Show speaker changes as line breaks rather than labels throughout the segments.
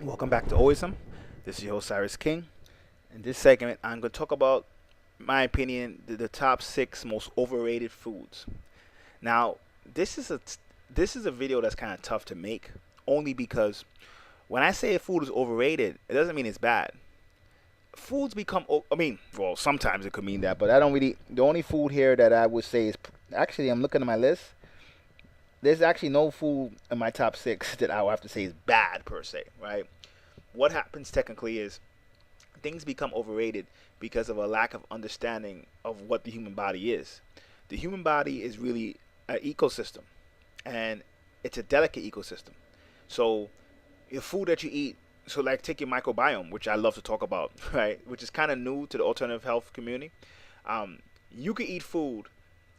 Welcome back to Oism. This is your host, Siris King. In this segment, I'm going to talk about, my opinion, the top six most overrated foods. Now, this is a this is a video that's kind of tough to make, only because when I say a food is overrated, it doesn't mean it's bad. Foods become, I mean, well, sometimes it could mean that, but I don't really. The only food here that I would say is actually, I'm looking at my list. There's actually no food in my top six that I would have to say is bad per se, right? What happens technically is things become overrated because of a lack of understanding of what the human body is. The human body is really an ecosystem, and it's a delicate ecosystem. So, your food that you eat, so like take your microbiome, which I love to talk about, right? Which is kind of new to the alternative health community. Um, you could eat food,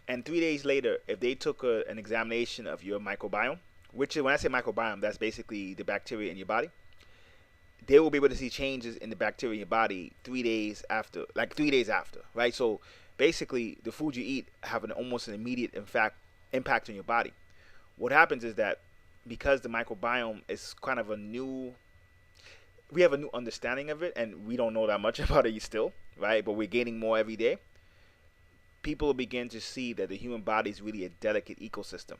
and 3 days later, if they took an examination of your microbiome, which is, when I say microbiome, that's basically the bacteria in your body, they will be able to see changes in the bacteria in your body 3 days after, like 3 days after, right? So basically, the food you eat have an almost an immediate, in fact, impact on your body. What happens is that because the microbiome is kind of a new, we have a new understanding of it, and we don't know that much about it still, right? But we're gaining more every day. People begin to see that the human body is really a delicate ecosystem.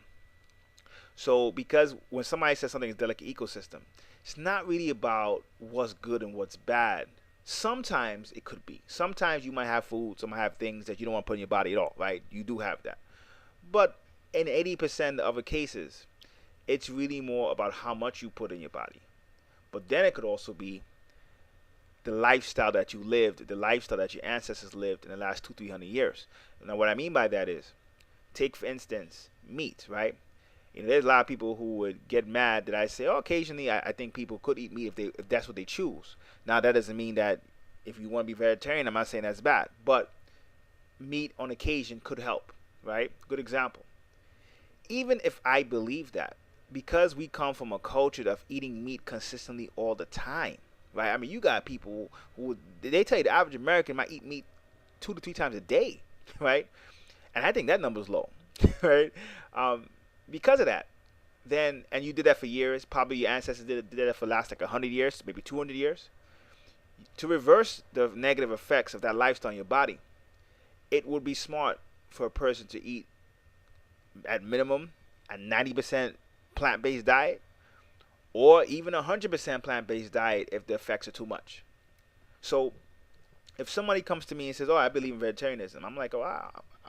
So, because when somebody says something is delicate ecosystem, it's not really about what's good and what's bad. Sometimes it could be. Sometimes you might have food, some might have things that you don't want to put in your body at all, right? You do have that. But in 80% of the cases, it's really more about how much you put in your body. But then it could also be the lifestyle that you lived, the lifestyle that your ancestors lived in the last 200-300 years. Now, what I mean by that is, take for instance meat, right? There's a lot of people who would get mad that I say, oh, occasionally I think people could eat meat if that's what they choose. Now, that doesn't mean that if you want to be vegetarian, I'm not saying that's bad, but meat on occasion could help, right? Good example. Even if I believe that, because we come from a culture of eating meat consistently all the time, right? I mean, you got people who, they tell you the average American might eat meat 2 to 3 times a day, right? And I think that number's low, right? Because of that, then, and you did that for years, probably your ancestors did that for the last like 100 years, maybe 200 years, to reverse the negative effects of that lifestyle on your body, it would be smart for a person to eat at minimum a 90% plant-based diet, or even a 100% plant-based diet if the effects are too much. So if somebody comes to me and says, oh, I believe in vegetarianism, I'm like, oh,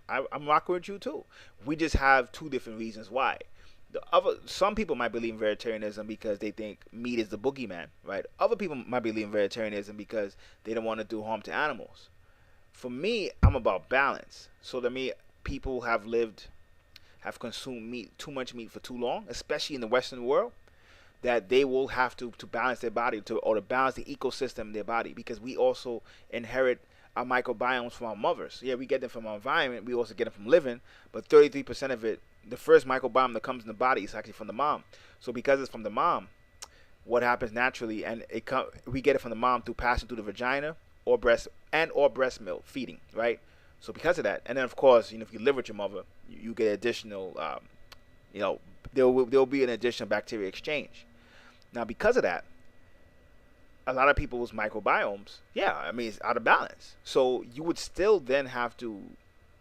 I'm rocking with you too. We just have two different reasons why. Some people might believe in vegetarianism because they think meat is the boogeyman, right? Other people might believe in vegetarianism because they don't want to do harm to animals. For me, I'm about balance. So to me, people have consumed meat, too much meat for too long, especially in the Western world, that they will have to balance their body or to balance the ecosystem in their body, because we also inherit our microbiomes from our mothers. Yeah, we get them from our environment. We also get them from living, but 33% of it, the first microbiome that comes in the body, is actually from the mom. So because it's from the mom, what happens naturally, and we get it from the mom through passing through the vagina or breast milk feeding, right? So because of that, and then of course, if you live with your mother, you get additional, you know, there will be an additional bacteria exchange. Now, because of that, a lot of people's microbiomes, yeah, I mean, it's out of balance. So you would still then have to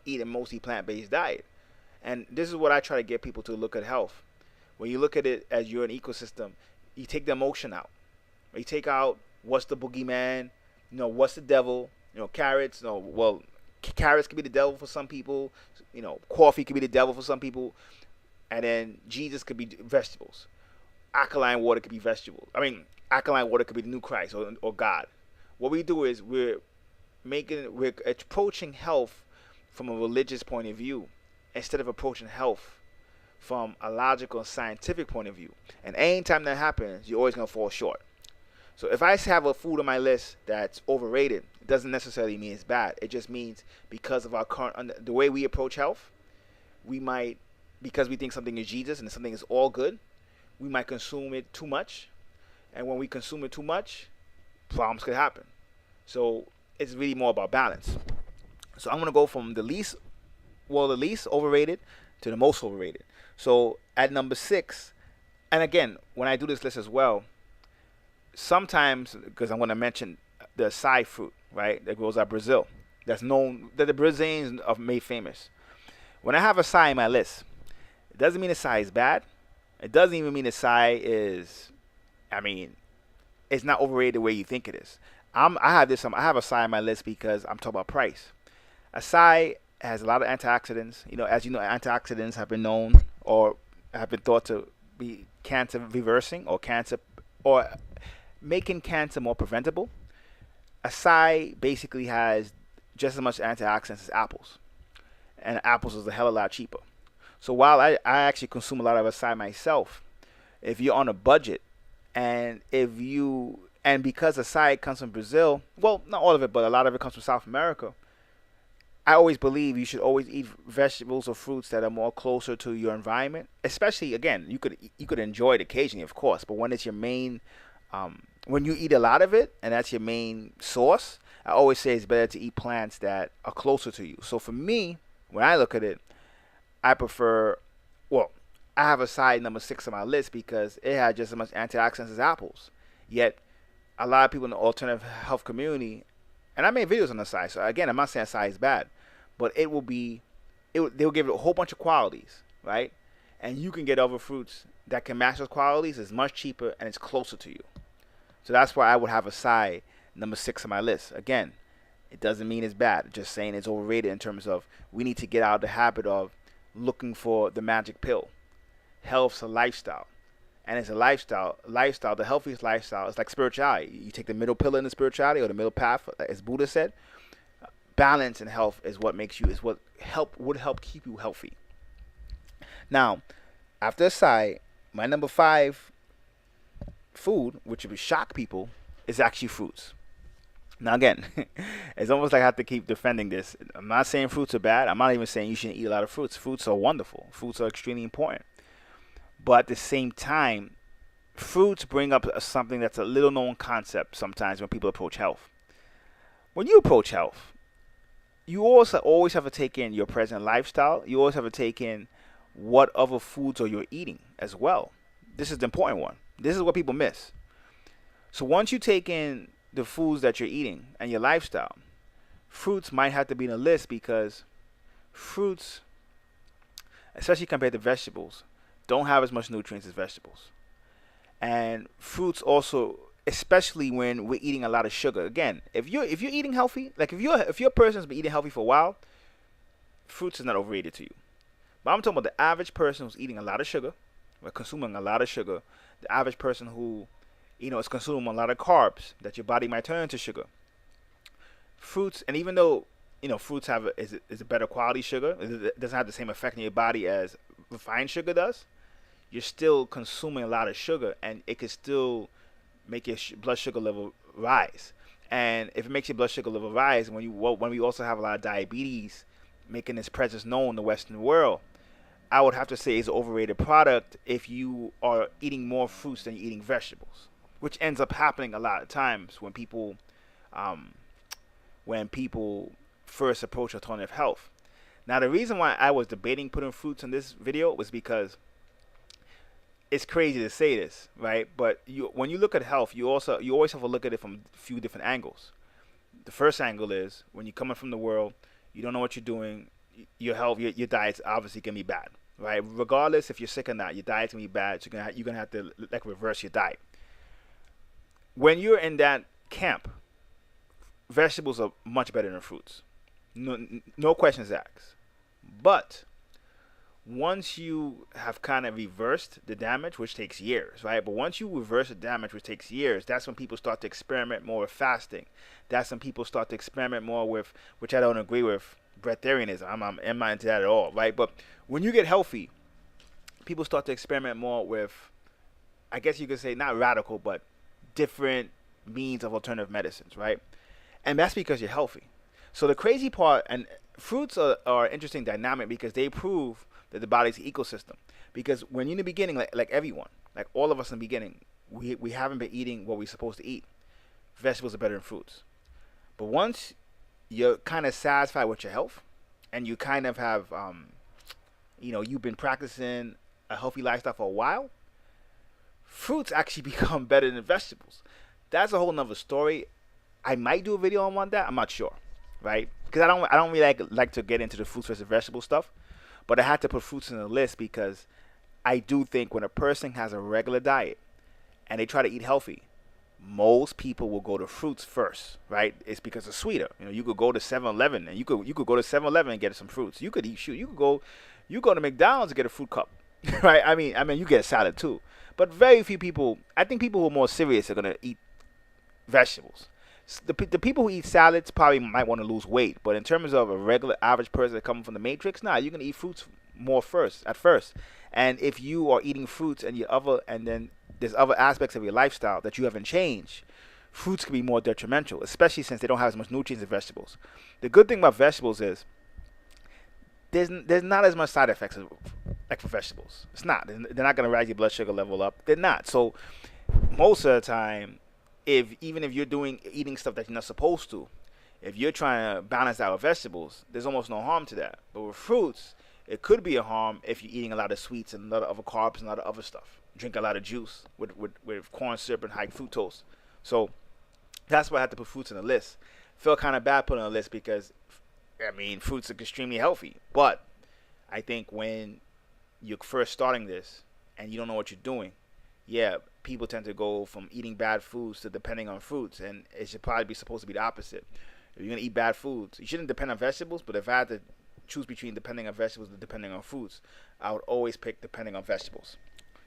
eat a mostly plant-based diet. And this is what I try to get people to look at health. When you look at it as you're an ecosystem, you take the emotion out. You take out what's the boogeyman, what's the devil, carrots, well, carrots could be the devil for some people, coffee could be the devil for some people, and then Jesus could be vegetables. Alkaline water could be vegetables. I mean, alkaline water could be the new Christ or God. What we do is we're approaching health from a religious point of view instead of approaching health from a logical and scientific point of view. And anytime that happens, you're always going to fall short. So if I have a food on my list that's overrated, it doesn't necessarily mean it's bad. It just means because of our the way we approach health, we might, because we think something is Jesus and something is all good, we might consume it too much. And when we consume it too much, problems could happen. So it's really more about balance. So I'm going to go from the least overrated to the most overrated. So at number 6, and again, when I do this list as well, sometimes, because I'm going to mention the acai fruit, right, that grows out of Brazil, that's known that the Brazilians have made famous. When I have acai in my list, it doesn't mean acai is bad. It doesn't even mean acai is, I mean, it's not overrated the way you think it is. I have this. I have acai on my list because I'm talking about price. Acai has a lot of antioxidants. As you know, antioxidants have been known or have been thought to be cancer reversing or making cancer more preventable. Acai basically has just as much antioxidants as apples, and apples is a hell of a lot cheaper. So while I actually consume a lot of acai myself, if you're on a budget and because acai comes from Brazil, well, not all of it, but a lot of it comes from South America. I always believe you should always eat vegetables or fruits that are more closer to your environment. Especially, again, you could enjoy it occasionally, of course, but when it's your main, when you eat a lot of it and that's your main source, I always say it's better to eat plants that are closer to you. So for me, when I look at it, I prefer, well, I have acai number 6 on my list because it has just as much antioxidants as apples. Yet, a lot of people in the alternative health community, and I made videos on acai, so again, I'm not saying acai is bad, but they'll give it a whole bunch of qualities, right? And you can get other fruits that can match those qualities. It's much cheaper and it's closer to you. So that's why I would have acai number 6 on my list. Again, it doesn't mean it's bad. Just saying it's overrated in terms of we need to get out of the habit of looking for the magic pill. Health's a lifestyle. And it's a lifestyle. The healthiest lifestyle is like spirituality. You take the middle pillar in the spirituality or the middle path, as Buddha said. Balance and health is what would help keep you healthy. Now, after acai, my number 5 food, which would shock people, is actually fruits. Now again, it's almost like I have to keep defending this. I'm not saying fruits are bad. I'm not even saying you shouldn't eat a lot of fruits. Fruits are wonderful. Fruits are extremely important. But at the same time, fruits bring up something that's a little known concept sometimes when people approach health. When you approach health, you also always have to take in your present lifestyle. You always have to take in what other foods are you eating as well. This is the important one. This is what people miss. So once you take in the foods that you're eating and your lifestyle, fruits might have to be in the list because fruits, especially compared to vegetables, don't have as much nutrients as vegetables. And fruits also, especially when we're eating a lot of sugar. Again, if you're eating healthy, like if you're a person who's been eating healthy for a while, fruits is not overrated to you. But I'm talking about the average person who's eating a lot of sugar, or consuming a lot of sugar. The average person who, is consuming a lot of carbs that your body might turn into sugar. Fruits, and even though fruits is a better quality sugar, it doesn't have the same effect on your body as refined sugar does. You're still consuming a lot of sugar, and it can still make your blood sugar level rise. And if it makes your blood sugar level rise, when we also have a lot of diabetes making its presence known in the Western world, I would have to say it's an overrated product if you are eating more fruits than you're eating vegetables, which ends up happening a lot of times when people first approach alternative health. Now, the reason why I was debating putting fruits in this video was because it's crazy to say this, right? But when you look at health, you always have to look at it from a few different angles. The first angle is when you're coming from the world, you don't know what you're doing. Your health, your diet's obviously gonna be bad, right? Regardless if you're sick or not, your diet's gonna be bad. So you're gonna have to reverse your diet. When you're in that camp, vegetables are much better than fruits. No questions asked. But once you have kind of reversed the damage, which takes years, right? But once you reverse the damage, which takes years, that's when people start to experiment more with fasting. That's when people start to experiment more with, which I don't agree with, breatharianism. I'm not into that at all, right? But when you get healthy, people start to experiment more with, I guess you could say, not radical, but different means of alternative medicines, right? And that's because you're healthy. So the crazy part, and fruits are interesting dynamic because they prove that the body's an ecosystem. Because when you're in the beginning, like everyone, like all of us in the beginning, we haven't been eating what we're supposed to eat. Vegetables are better than fruits. But once you're kind of satisfied with your health, and you kind of have, you've been practicing a healthy lifestyle for a while, fruits actually become better than vegetables. that's a whole nother story. I might do a video on that. I'm not sure, right? Because I don't really like to get into the fruits versus vegetable stuff. But I had to put fruits in the list because I do think when a person has a regular diet and they try to eat healthy, most people will go to fruits first, right? It's because it's sweeter. You could go to 7-Eleven and you could go to 7-Eleven and get some fruits. You could eat shoot. You go to McDonald's and get a fruit cup, right? I mean you get a salad too. But very few people. I think people who are more serious are gonna eat vegetables. The people who eat salads probably might want to lose weight, but in terms of a regular average person coming from the matrix, nah, you're gonna eat fruits more first. And if you are eating fruits and then there's other aspects of your lifestyle that you haven't changed, fruits can be more detrimental, especially since they don't have as much nutrients as vegetables. The good thing about vegetables is there's not as much side effects like for vegetables. It's not. They're not gonna rise your blood sugar level up. They're not. So most of the time, even if you're eating stuff that you're not supposed to, if you're trying to balance out with vegetables, there's almost no harm to that. But with fruits, it could be a harm if you're eating a lot of sweets and a lot of other carbs and a lot of other stuff. Drink a lot of juice with corn syrup and high fructose. So that's why I had to put fruits on the list. Feel kind of bad putting on the list because, I mean, fruits are extremely healthy. But I think when you're first starting this and you don't know what you're doing, yeah, people tend to go from eating bad foods to depending on fruits, and it should probably be supposed to be the opposite. If you're gonna eat bad foods, you shouldn't depend on vegetables. But if I had to choose between depending on vegetables and depending on fruits, I would always pick depending on vegetables,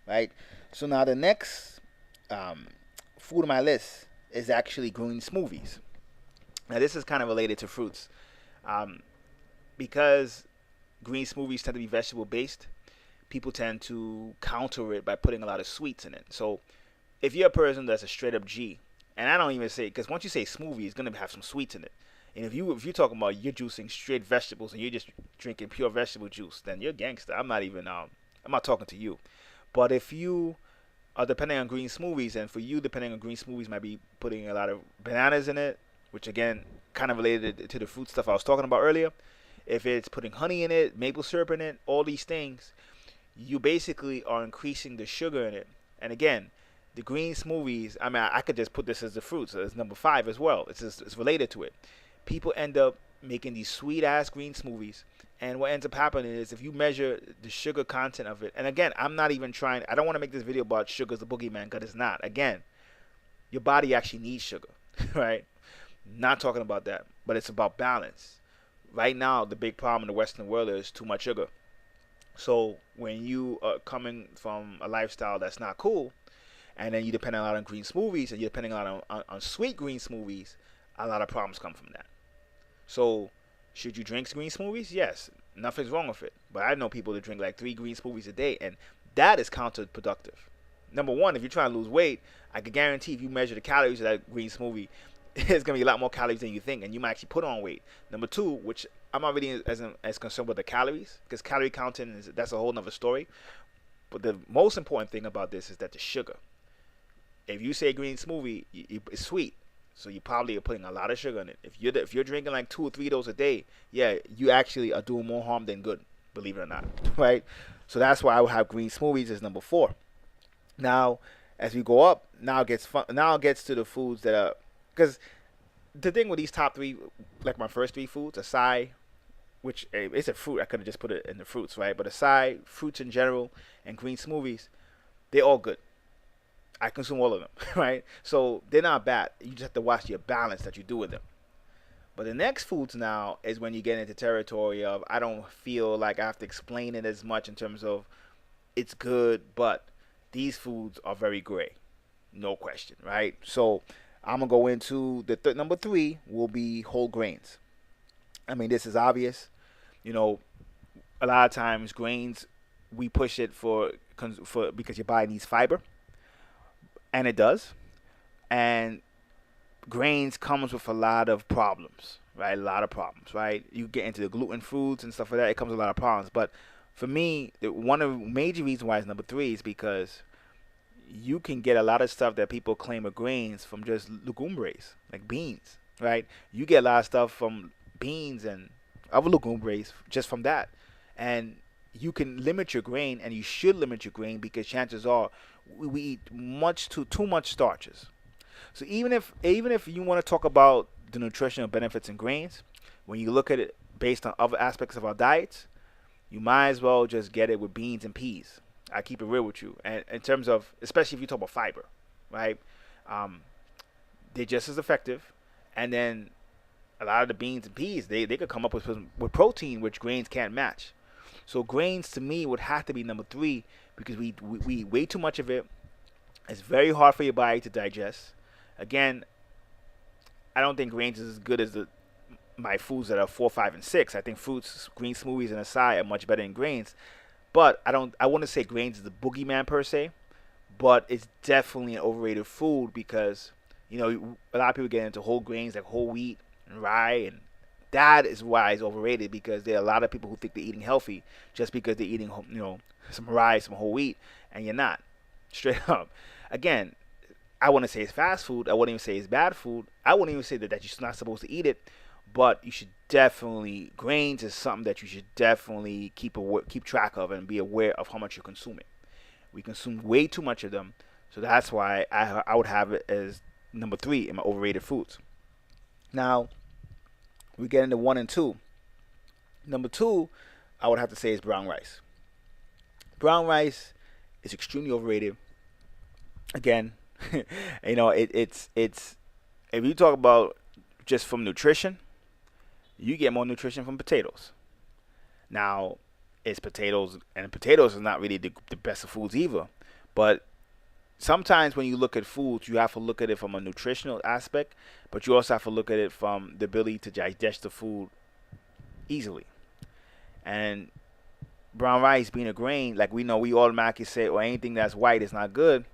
right? So now the next food on my list is actually green smoothies. Now this is kind of related to fruits, because green smoothies tend to be vegetable based. People tend to counter it by putting a lot of sweets in it. So if you're a person that's a straight up G, and I don't even say, because once you say smoothie, it's gonna have some sweets in it. And if you're talking about you're juicing straight vegetables and you're just drinking pure vegetable juice, then you're gangster. I'm not talking to you. But if you are depending on green smoothies, and for you depending on green smoothies might be putting a lot of bananas in it, which again kind of related to the fruit stuff I was talking about earlier. If it's putting honey in it, maple syrup in it, all these things, you basically are increasing the sugar in it. And again, the green smoothies, I mean, I could just put this as the fruits, so it's number 5 as well. It's related to it. People end up making these sweet ass green smoothies, and what ends up happening is if you measure the sugar content of it, and again, I don't want to make this video about sugar as the boogeyman, because it's not. Again, your body actually needs sugar, right? Not talking about that, but it's about balance. Right now, the big problem in the Western world is too much sugar. So when you are coming from a lifestyle that's not cool, and then you depend a lot on green smoothies, and you're depending a lot on sweet green smoothies, a lot of problems come from that. So should you drink green smoothies? Yes, nothing's wrong with it. But I know people that drink like 3 green smoothies a day, and that is counterproductive. Number one, if you're trying to lose weight, I can guarantee if you measure the calories of that green smoothie, it's gonna be a lot more calories than you think, and you might actually put on weight. Number two, which I'm not really as concerned with the calories, because calorie counting that's a whole nother story. But the most important thing about this is that the sugar. If you say green smoothie, it's sweet, so you probably are putting a lot of sugar in it. If you're drinking like 2 or 3 of those a day, yeah, you actually are doing more harm than good, believe it or not, right? So that's why I would have green smoothies as number 4. Now, as we go up, now it gets fun. Now it gets to the foods that are, because the thing with these top 3, like my first 3 foods, acai, which it's a fruit, I could have just put it in the fruits, right? But acai, fruits in general, and green smoothies, they're all good. I consume all of them, right? So they're not bad. You just have to watch your balance that you do with them. But the next foods now is when you get into territory of I don't feel like I have to explain it as much in terms of it's good, but these foods are very gray, no question, right? So I'm gonna go into the number 3 will be whole grains. I mean, this is obvious. You know, a lot of times grains we push it for because your body needs fiber, and it does. And grains comes with a lot of problems, right? A lot of problems, right? You get into the gluten foods and stuff like that. It comes with a lot of problems. But for me, one of the major reasons why it's number 3 is because you can get a lot of stuff that people claim are grains from just legumbres, like beans, right? You get a lot of stuff from beans and other legumbres just from that. And you can limit your grain, and you should limit your grain, because chances are we eat too much starches. So even if you want to talk about the nutritional benefits in grains, when you look at it based on other aspects of our diets, you might as well just get it with beans and peas. I keep it real with you. And in terms of, especially if you talk about fiber, right? Um, they're just as effective. And then a lot of the beans and peas, they could come up with protein, which grains can't match. So grains to me would have to be number three because we eat way too much of it. It's very hard for your body to digest. Again, I don't think grains is as good as the my foods that are four, five, and six. I think fruits, green smoothies, and acai are much better than grains. But I don't. I wouldn't say grains is the boogeyman per se, but it's definitely an overrated food because a lot of people get into whole grains like whole wheat and rye, and that is why it's overrated because there are a lot of people who think they're eating healthy just because they're eating some rye, some whole wheat, and you're not. Straight up. Again, I wouldn't say it's fast food. I wouldn't even say it's bad food. I wouldn't even say that you're not supposed to eat it. But you should definitely, grains is something that you should definitely keep track of and be aware of how much you're consuming. We consume way too much of them, so that's why I would have it as number three in my overrated foods. Now we get into one and two. Number two, I would have to say is brown rice. Brown rice is extremely overrated. Again, it's if you talk about just from nutrition, you get more nutrition from potatoes. Now, it's potatoes, and potatoes is not really the best of foods either. But sometimes when you look at foods, you have to look at it from a nutritional aspect, but you also have to look at it from the ability to digest the food easily. And brown rice being a grain, like we know, we automatically say, or anything that's white is not good.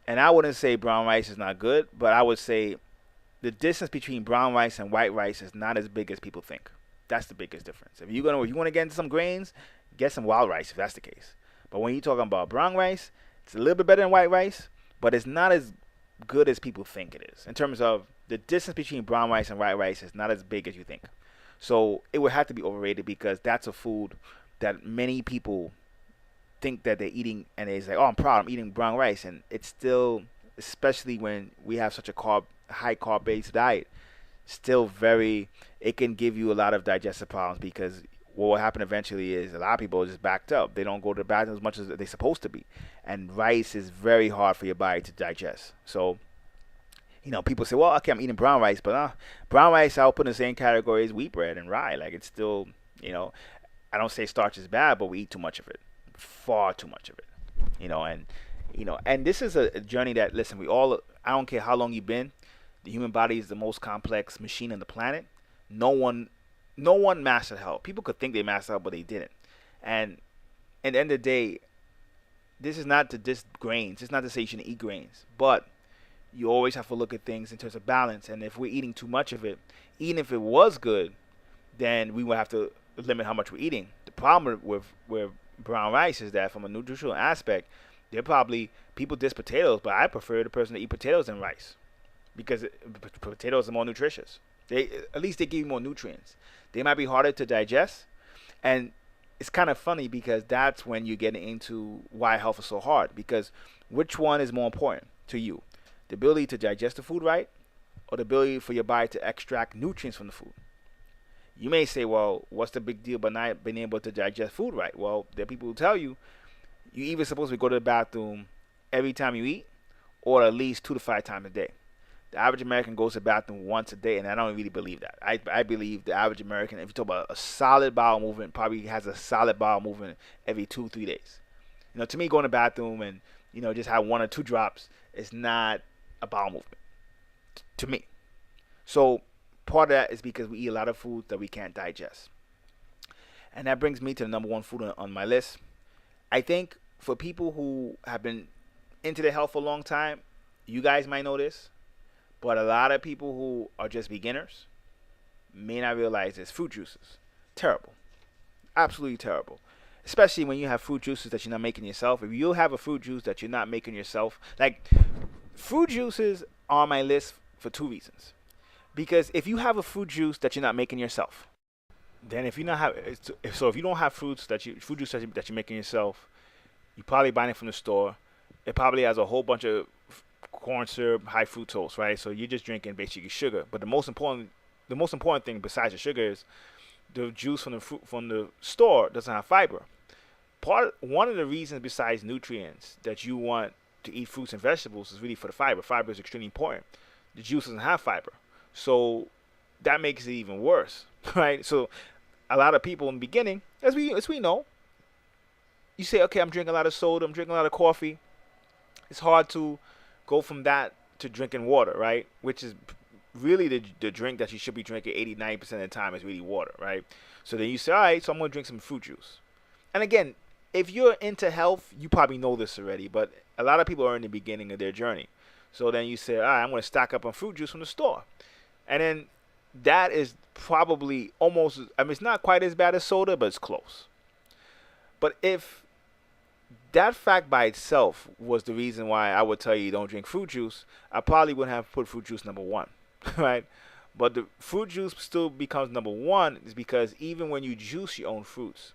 And I wouldn't say brown rice is not good, but I would say the distance between brown rice and white rice is not as big as people think. That's the biggest difference. If you want to get into some grains, get some wild rice if that's the case. But when you're talking about brown rice, it's a little bit better than white rice, but it's not as good as people think it is. In terms of the distance between brown rice and white rice is not as big as you think. So it would have to be overrated because that's a food that many people think that they're eating, and it's like, oh, I'm proud, I'm eating brown rice, and it's still, especially when we have such a high carb based diet, still very, it can give you a lot of digestive problems because what will happen eventually is a lot of people are just backed up. They don't go to the bathroom as much as they're supposed to be, and rice is very hard for your body to digest. So people say, well, okay, I'm eating brown rice, but brown rice I'll put in the same category as wheat bread and rye. Like, it's still, I don't say starch is bad, but we eat too much of it, far too much of it, and this is a journey that, listen, I don't care how long you've been, the human body is the most complex machine on the planet. No one mastered health. People could think they mastered health, but they didn't. And at the end of the day, this is not to diss grains. It's not to say you shouldn't eat grains, but you always have to look at things in terms of balance. And if we're eating too much of it, even if it was good, then we will have to limit how much we're eating. The problem with brown rice is that from a nutritional aspect, they're probably, people diss potatoes, but I prefer the person to eat potatoes than rice because potatoes are more nutritious. At least they give you more nutrients. They might be harder to digest, and it's kind of funny because that's when you're getting into why health is so hard. Because which one is more important to you? The ability to digest the food right, or the ability for your body to extract nutrients from the food? You may say, well, what's the big deal by not being able to digest food right? Well, there are people who tell you either supposed to go to the bathroom every time you eat, or at least 2 to 5 times a day. The average American goes to the bathroom once a day, and I don't really believe that. I believe the average American, if you talk about a solid bowel movement, probably has a solid bowel movement every 2-3 days. To me, going to the bathroom and just have 1 or 2 drops is not a bowel movement to me. So part of that is because we eat a lot of food that we can't digest, and that brings me to the number one food on my list. I think for people who have been into their health for a long time, you guys might know this. But a lot of people who are just beginners may not realize this. Fruit juices. Terrible. Absolutely terrible. Especially when you have fruit juices that you're not making yourself. If you have a fruit juice that you're not making yourself, like, fruit juices are on my list for 2 reasons. Because if you have a fruit juice that you're not making yourself, then if you don't have fruit juice that you're making yourself, you probably buying it from the store. It probably has a whole bunch of corn syrup, high fructose, right? So you're just drinking basically sugar. But the most important thing besides the sugar is the juice from the fruit from the store doesn't have fiber. One of the reasons besides nutrients that you want to eat fruits and vegetables is really for the fiber. Fiber is extremely important. The juice doesn't have fiber, so that makes it even worse, right? So a lot of people in the beginning, as we know, you say, okay, I'm drinking a lot of soda, I'm drinking a lot of coffee. It's hard to go from that to drinking water, right? Which is really the drink that you should be drinking 80, 90% of the time is really water, right? So then you say, all right, so I'm going to drink some fruit juice. And again, if you're into health, you probably know this already, but a lot of people are in the beginning of their journey. So then you say, all right, I'm going to stock up on fruit juice from the store. And then that is probably almost, I mean, it's not quite as bad as soda, but it's close. But if that fact by itself was the reason why I would tell you don't drink fruit juice, I probably wouldn't have put fruit juice number one, right? But the fruit juice still becomes number one is because even when you juice your own fruits,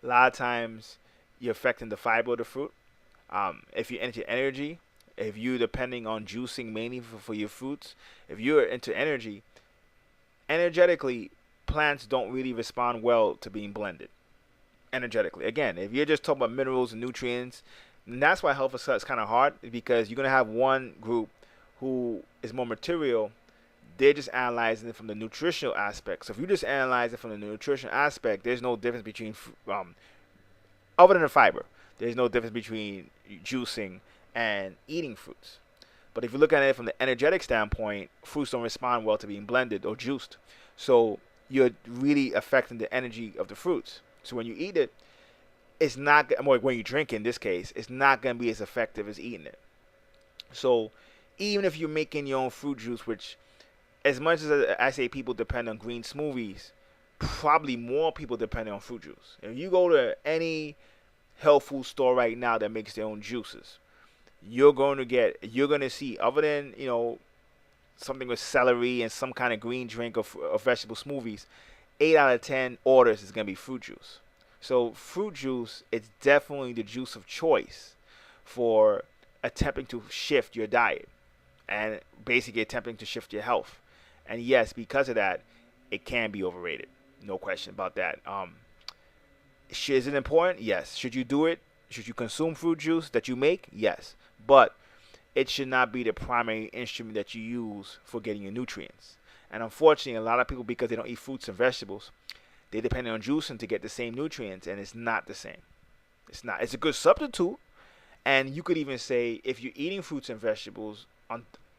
a lot of times you're affecting the fiber of the fruit. If you're into energy, if you're depending on juicing mainly for your fruits, if you're into energy, energetically, plants don't really respond well to being blended. Energetically, again, if you're just talking about minerals and nutrients, and that's why health is kind of hard because you're gonna have one group who is more material. They're just analyzing it from the nutritional aspect. So if you just analyze it from the nutritional aspect, there's no difference between other than the fiber. There's no difference between juicing and eating fruits. But if you look at it from the energetic standpoint, fruits don't respond well to being blended or juiced. So you're really affecting the energy of the fruits. So when you eat it, it's not, well, when you drink in this case, it's not going to be as effective as eating it. So even if you're making your own fruit juice, which as much as I say people depend on green smoothies, probably more people depend on fruit juice. If you go to any health food store right now that makes their own juices, you're going to see, other than, something with celery and some kind of green drink or vegetable smoothies, 8 out of 10 orders is going to be fruit juice. So fruit juice, it's definitely the juice of choice for attempting to shift your diet and basically attempting to shift your health. And yes, because of that, it can be overrated. No question about that. Is it important? Yes. Should you do it? Should you consume fruit juice that you make? Yes. But it should not be the primary instrument that you use for getting your nutrients. And unfortunately, a lot of people, because they don't eat fruits and vegetables, they depend on juicing to get the same nutrients, and it's not the same. It's not. It's a good substitute, and you could even say if you're eating fruits and vegetables,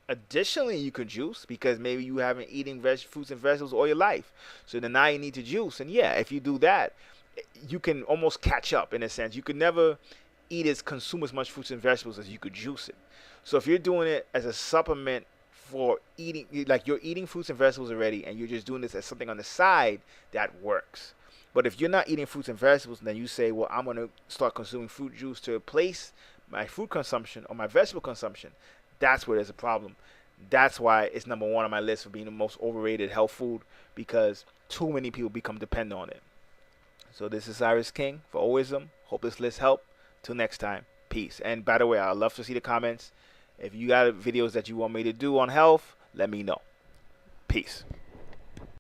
additionally you could juice because maybe you haven't eaten fruits and vegetables all your life. So then now you need to juice, and yeah, if you do that, you can almost catch up in a sense. You could never consume as much fruits and vegetables as you could juice it. So if you're doing it as a supplement for eating, like you're eating fruits and vegetables already and you're just doing this as something on the side, that works. But if you're not eating fruits and vegetables and then you say, well, I'm going to start consuming fruit juice to replace my food consumption or my vegetable consumption, that's where there's a problem. That's why it's number one on my list for being the most overrated health food, because too many people become dependent on it. So this is Siris King for Oism. Hope this list helped. Till next time, peace. And by the way, I'd love to see the comments. If you got videos that you want me to do on health, let me know. Peace.